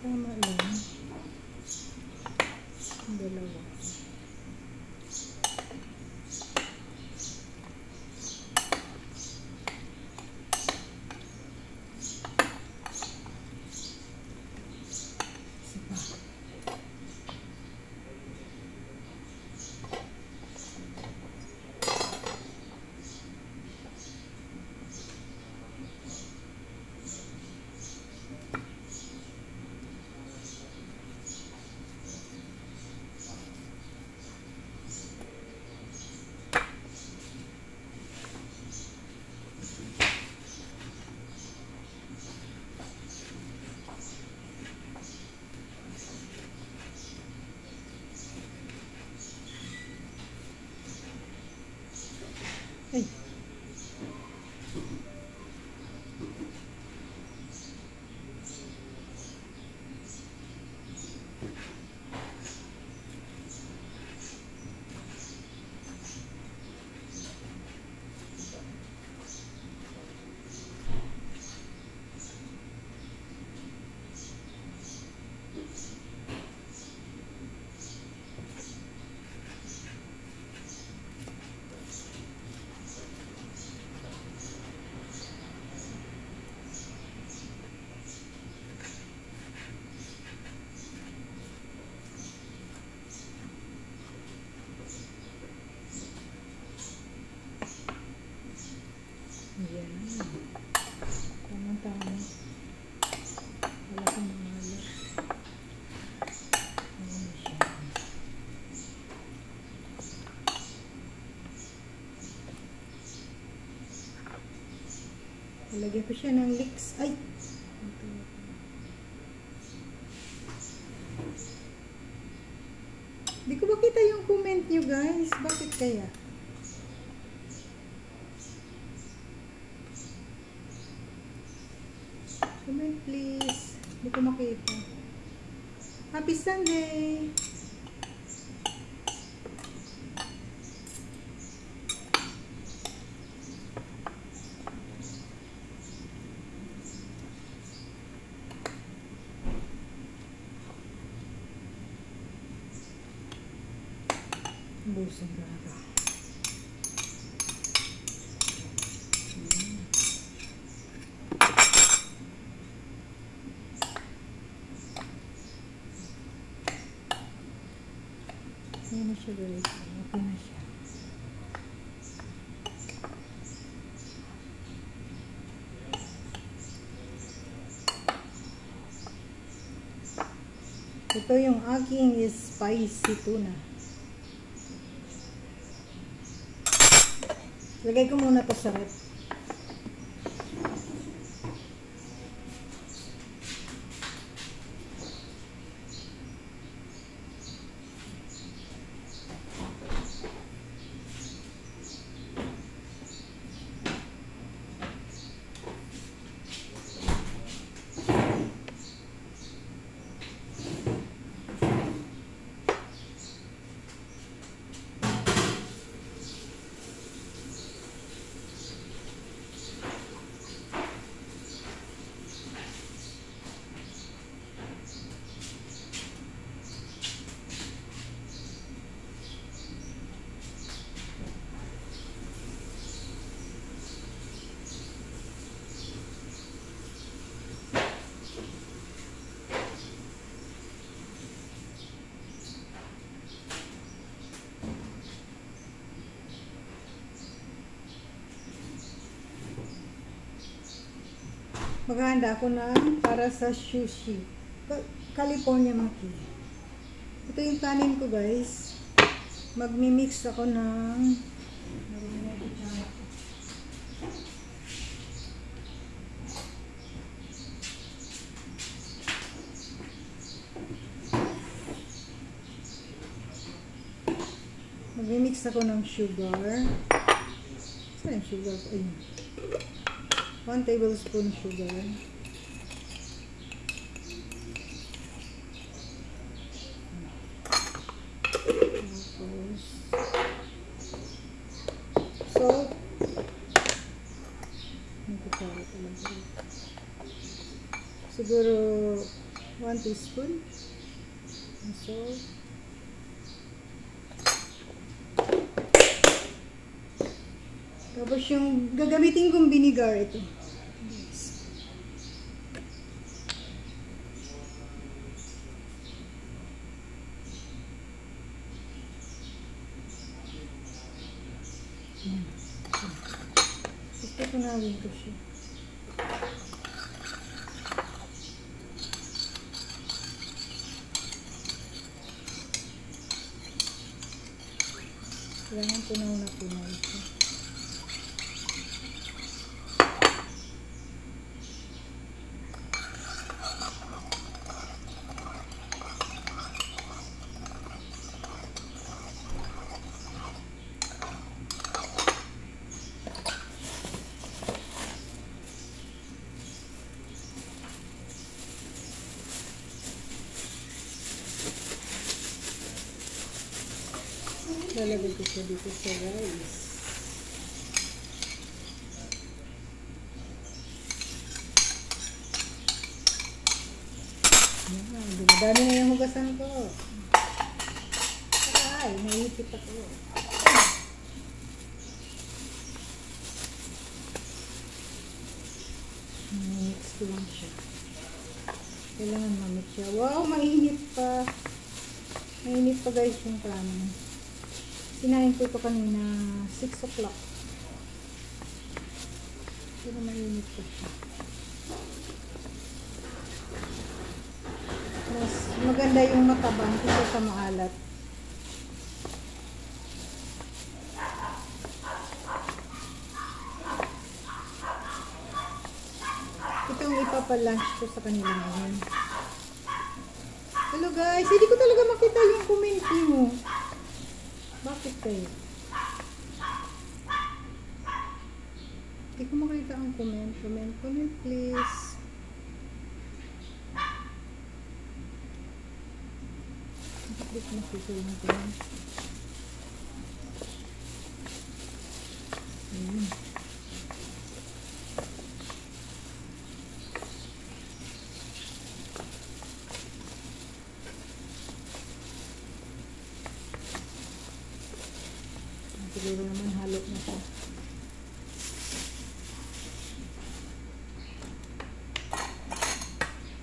Tama lang. Dalawa. Ay. Yan. Tama-tama. Wala kang mahalat. Ayan siya. Ilagay ko siya ng leeks. Ay! Di ko makita yung comment nyo, guys. Bakit kaya? Comment please. Hindi ko makita. Happy Sunday! Busin talaga. Ayan na siya, guys. Okay na siya. Ito yung aking spicy tuna. Lagay ko muna to sa rep. Maghahanda ako ng para sa sushi. California maki. Ito yung kanin ko, guys. Magmi-mix ako ng sugar. Saan yung sugar? Ayun. 1 tablespoon sugar. Tapos salt. Siguro 1 teaspoon. And salt. Tapos yung gagamitin kong vinegar ito. Yes. Gusto ko nawin ko siya. Kailangan tunaw na tunaw ito. Lalagay ko siya dito sa rice. Yan, dumadami na yung hugasan ko. Ay, naipit ako. Mix ko lang siya. Kailangan mamit siya. Wow, mainit pa. Mainit pa guys yung kanin. Sinain ko ito kanina 6 o'clock. Pero mainit pa siya. Mas maganda yung matabang kaysa sa maalat. Ito yung ipapalunch ko sa kanila ngayon. Hello guys, hindi ko talaga makita yung comment mo. Bakit kayo? Hindi ko makita ang comment. Comment please. Bakit ko makita yung comment? Siguro naman halo na siya.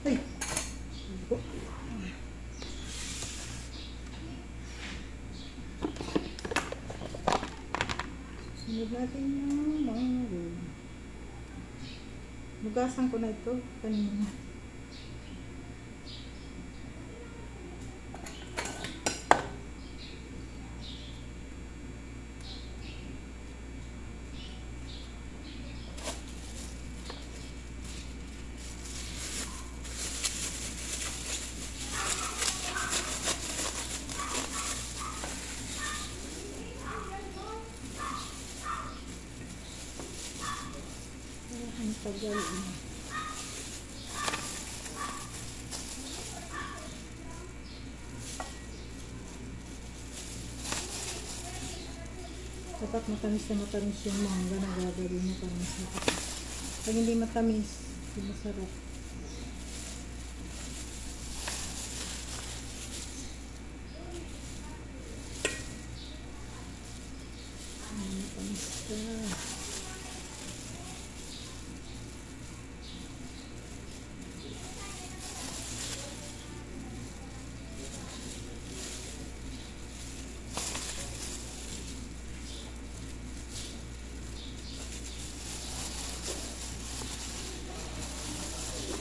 Ay! Sunod natin yung mango. Bugasan ko na ito kanina. Ang tagal na. Dapat matamis na matamis yung mangga na gagawin mo para mas matamis. Pag hindi matamis, hindi masarap. Matamis ka.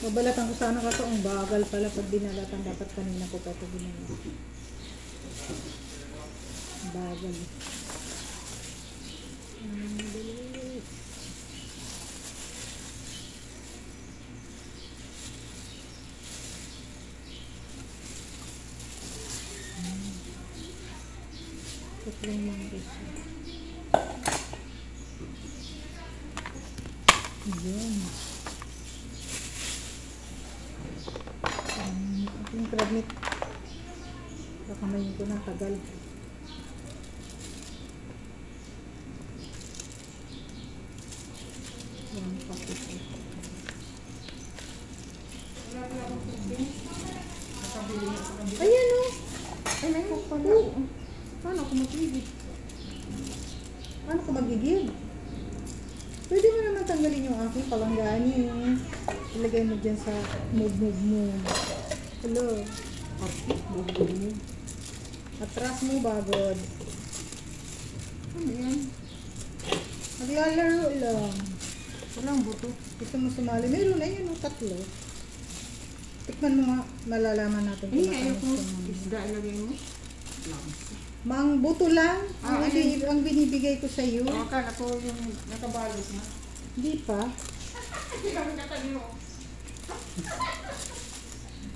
Mabalatan ko sana kaso ang bagal pala pag dinalatan. Dapat kanina ko pa ito dinalatan. Bagal. Bilis. Tatlong mangga siya. Ayan. Yung crab meat. Kakamayin ko ng tagal. Yan, pakit. magigib. Pwede mo naman tanggalin yung aking palanggani. Ilagay mo dyan sa move mo. Hello. Move mo. Atras mo bagod. Ano yan? Maglalaro lang. Walang buto. Ito mo sumali. Meron na yun, tatlo. Tikman mo nga, malalaman natin. Ayaw ko. Isda ilagay mo. Mang buto lang ang binibigay ko sa iyo. Akala ko yung nakabalot na. Hindi pa. Hindi kami katanyo.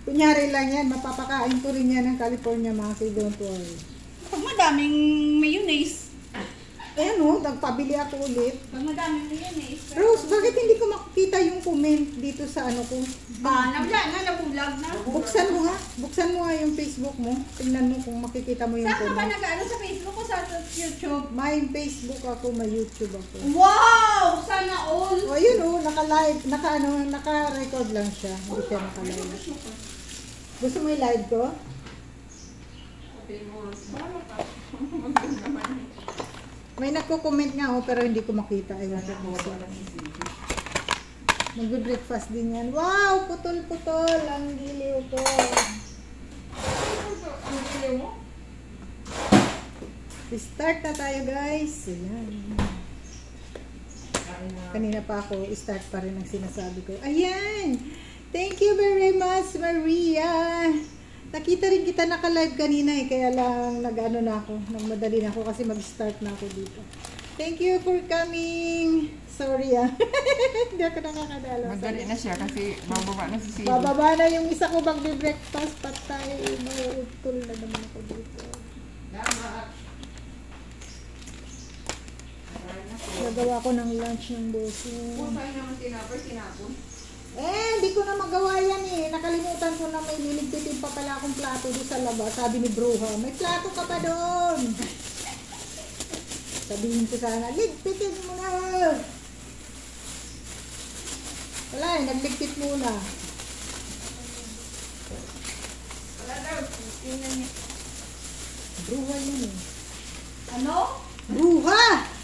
Kunyari lang yan, mapapakain ko rin yan ng California Monkey, don't worry. Pag madaming mayonnaise. Ayan o, nagpabili ako ulit. Pag madaming mayonnaise. Rose, bakit hindi ko makikita yung comment dito sa ano ko? Wala na, nabulag na. Buksan mo nga yung Facebook mo. Tingnan mo kung makikita mo yung Saan ka ba comment. nag-ano sa Facebook o sa YouTube? May Facebook ako, may YouTube ako. Wow! Sana all! O yun o, naka-live, naka-record lang siya. Hindi siya naka-live. Gusto mo i-live ko? Sabi mo, bala ka. Maganda naman. May nagko-comment nga ako pero hindi ko makita. Ewan ko kung sino. Mag-breakfast din yan. Wow! Putol-putol! Ang giliw ko. Ang gili mo? Start na tayo guys. Ayan. Kanina pa ako, start pa rin ang sinasabi ko. Ayan! Thank you very much, Maria! Nakita rin kita naka-live kanina eh, kaya lang nag-ano na ako, nagmadali na ako kasi mag-start na ako dito. Thank you for coming! Sorry ah. Hindi ako nakakadala. Madali na siya kasi bababa na si Sidi. Bababa na yung isa ko mag-breakfast, patay. Mautol na naman ako dito. Nagawa ko ng lunch ng bossing. Kung sa'yo naman tinapon. Hindi ko na magawa yan eh. Nakalimutan ko na may liligpitin pa pala akong plato doon sa labas. Sabi ni Bruja, may plato ka pa doon. Sabihin ko sana, ligpitin mo na. Wala eh, nagligpit muna. Wala daw. Tingnan niya. Bruja yun eh. Ano? Bruja!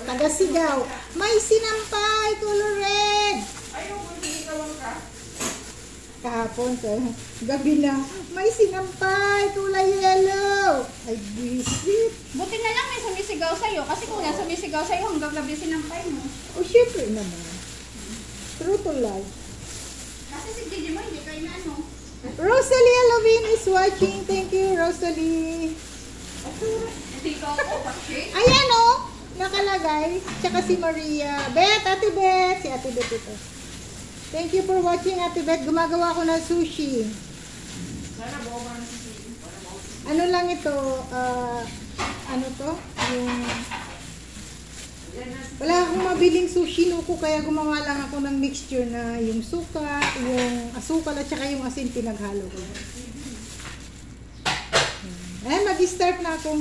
Taga-Sigaw. May sinampay, color red. Ayaw ko, sinigawan ka. Kahapon, gabi na, may sinampay, kulay yellow. Ay, visit. Buti na lang may sumisigaw sa'yo. Kasi kung yan sumisigaw sa'yo hanggang gabi sinampay mo. O, syempre naman. True to life. Kasi si Gigi mo hindi kayo na ano. Rosalie Alovin is watching. Thank you, Rosalie. Hindi ko ako kasi. Ayan o, nakalagay. Tsaka si Maria. Ate Bet. Si Ate Bet ito. Thank you for watching, Ate Bet. Gumagawa ko ng sushi. Sana bumaba na si Sidi. Ano lang ito, ano to? Yung... Wala akong mabiling sushi nuko kaya gumawa lang ako ng mixture na yung suka, yung asukal at saka yung asin pinaghalo ko. Ayan, mag-start na ako.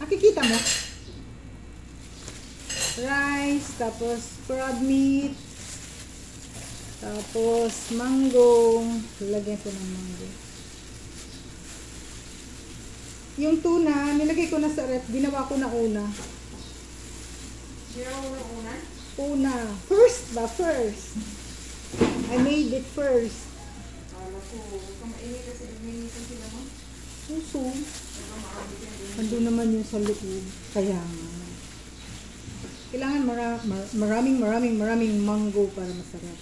Nakikita mo? Rice, tapos crab meat, tapos mango. Lagyan ko ng mango. Yung tuna, nilagay ko na sa ref. Ginawa ko na una. Ginawa mo una? Una. First ba? First. I made it first. Kala ko, kamainit kasi nagminitin sila mo. Puso. Andun naman yun sa loob. Kaya nga. Kailangan maraming mango para masarap.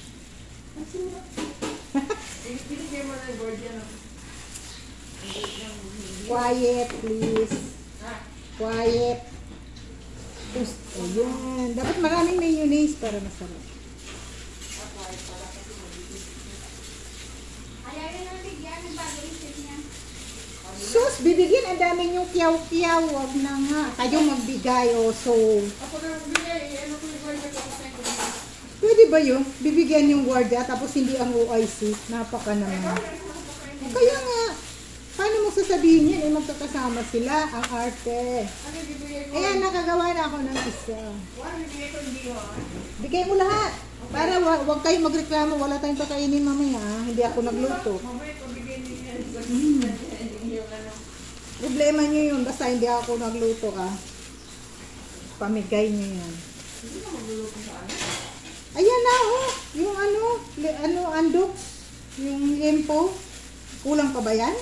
Pinigyan mo na yung board yan. Quiet, please. Ha? Quiet. Ayan. Dapat maraming mayonnaise para masarap. Ayaw na lang bigyan ng bago isip niya. Sus, bibigyan ang dami yung kiyaw-kiyaw. Wag na nga. Kayo magbigay o so. Ako na magbigay. Ano ko yung board na kapatay ko? Pwede ba yun? Bibigyan yung guardia tapos hindi ang OIC. Napaka naman. Kaya nga. Paano mo sasabihin yan? Eh, magkakasama sila. Ang arte. Ano bibigay ko? Ayan, nakagawa na ako ng isa. Ano bibigay ko hindi ko? Bigay mo lahat. Para wag kayong magreklamo. Wala tayong kakainin mamaya. Hindi ako nagluto. Mamaya pabigay niya yan. Yung ano. Problema nyo yun. Basta hindi ako nagluto ka. Pamigay niyo yan. Hindi na magluluto sa ano. Ayan na, oh. Yung andok. Yung lempo. Kulang pa ba yan?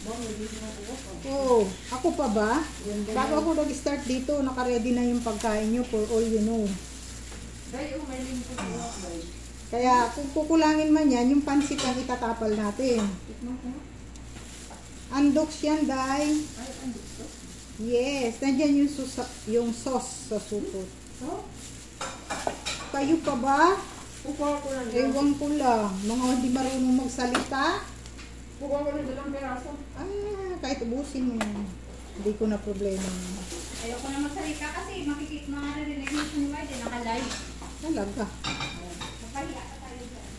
Bang, hindi siya nakuha pa. Oo. Ako pa ba? Bago ako nag-start dito, naka-ready na yung pagkain nyo for all you know. Dahil yung may limpo sa iwas, dahil. Kaya kung kukulangin man yan, yung pansit ang itatapal natin. Tikman ko nga. Andoks yan, Day. Ay, ang gusto. Yes. Nandiyan yung sauce sa supot. So, Kayo pa ba? kukuha ko lang. Ewan ko lang. Mga hindi marunong magsalita. Kukuha ko ng 2 peraso. Kahit ubusin mo yan. Hindi ko na problema. Ayoko na magsalita kasi maririnig mo siya ni Wade, naka-live. Talaga. Nakahiya ka tayo dyan.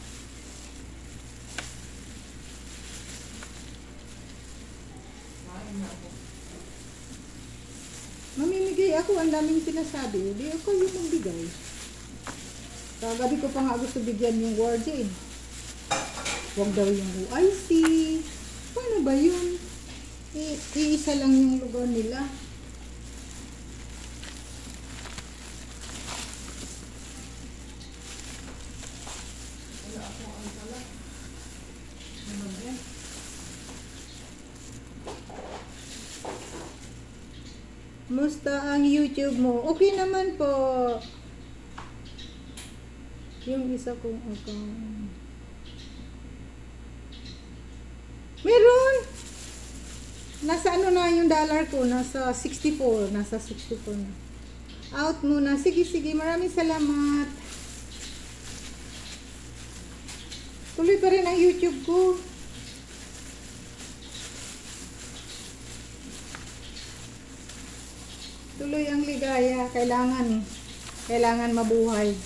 Kain na ako. Mamimigay ako. Ang daming sinasabi. Hindi ako yung magbigay. Kagabi ko pa nga gusto bigyan yung guardian. Huwag daw yung OIC. Paano ba yun? Iisa lang yung lugar nila. Wala ako ang sala. Naman yan. Musta ang YouTube mo? Okay naman po. Yung isa kong account. Meron! Nasa ano na yung dollar ko? Nasa 64. Nasa 64 na. Out muna. Sige, sige. Maraming salamat. Tuloy pa rin ang YouTube ko. Tuloy ang ligaya. Kailangan mabuhay.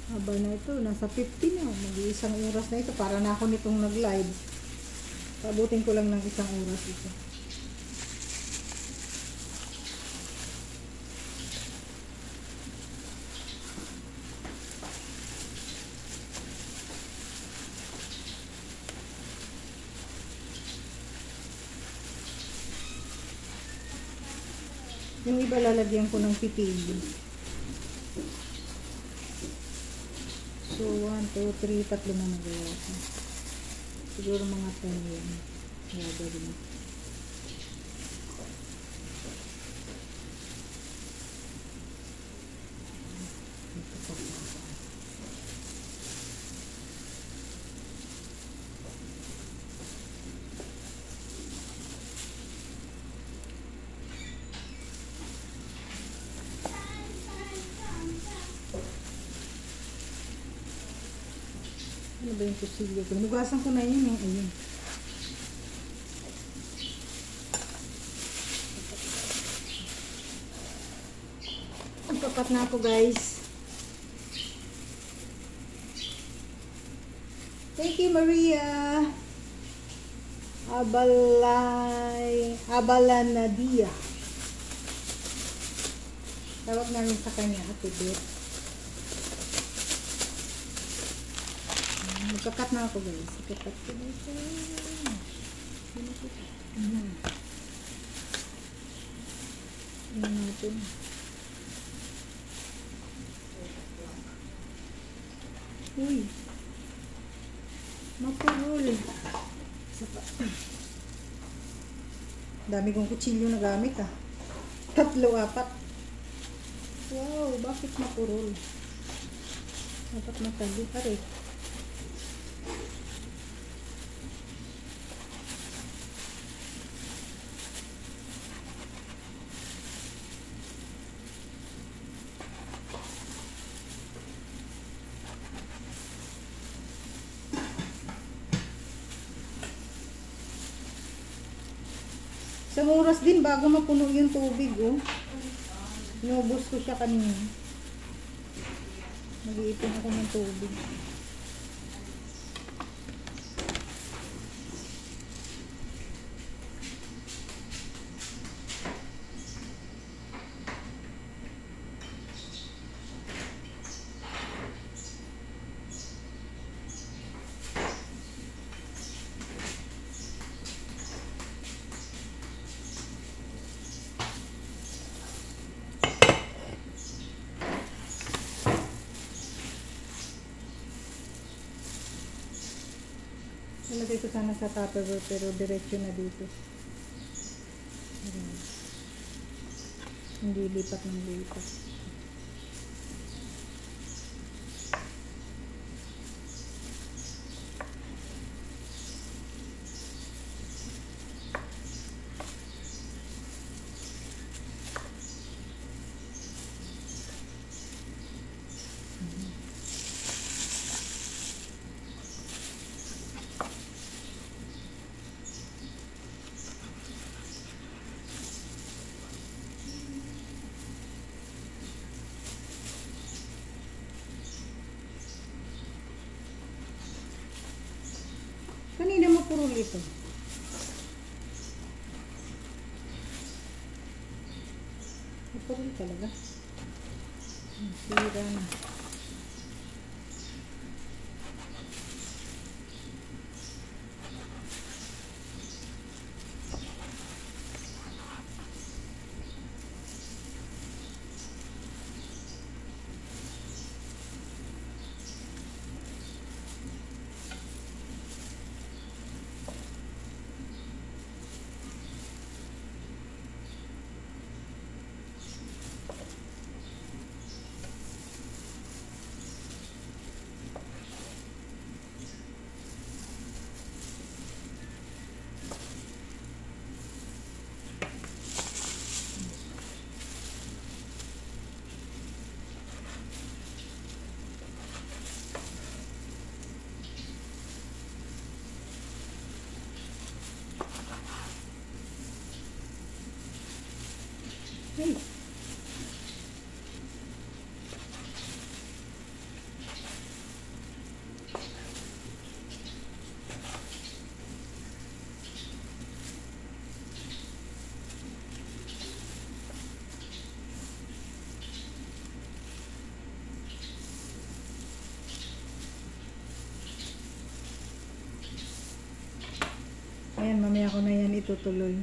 Haba na ito, nasa 50 na. Mag-iisang oras na ito. Para na ako nitong nag-live. Pabutin ko lang ng isang oras ito. Yung iba lalagyan ko ng pipili. So, 1, 2, 3, tatlo na nagawa ko. Siguro mga 10 yan. Kaya gawin. Ito pa. Ano ba yung kusilyo ko? Nugasan ko na yun eh. Ayun. Ang kapat na ako guys. Thank you Maria. Abalanadia. Tawag namin sa kanya Ate Beth. Magkakat na ako guys. Magkakat ko na ito. Ayan natin. Uy. Mapurol. Dami kong kutsilyo na gamit ah. 3, 4. Wow, bakit mapurol? Dapat matali pa rin. Isang oras din bago mapuno yung tubig, oh. Inubos ko siya kanina. Mag-iipon ako ng tubig. Nalagay ko sana sa Tupperware pero diretso na dito. Ayan. Hindi lipat ng lipat. Kanina mapurol ito. Mapurol talaga. Sira na. Hey. Ayan, mamaya ko na yan itutuloy.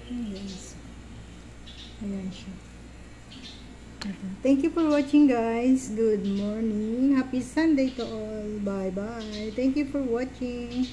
Yes. Ayan siya. Thank you for watching, guys. Good morning. Happy Sunday to all. Bye-bye. Thank you for watching.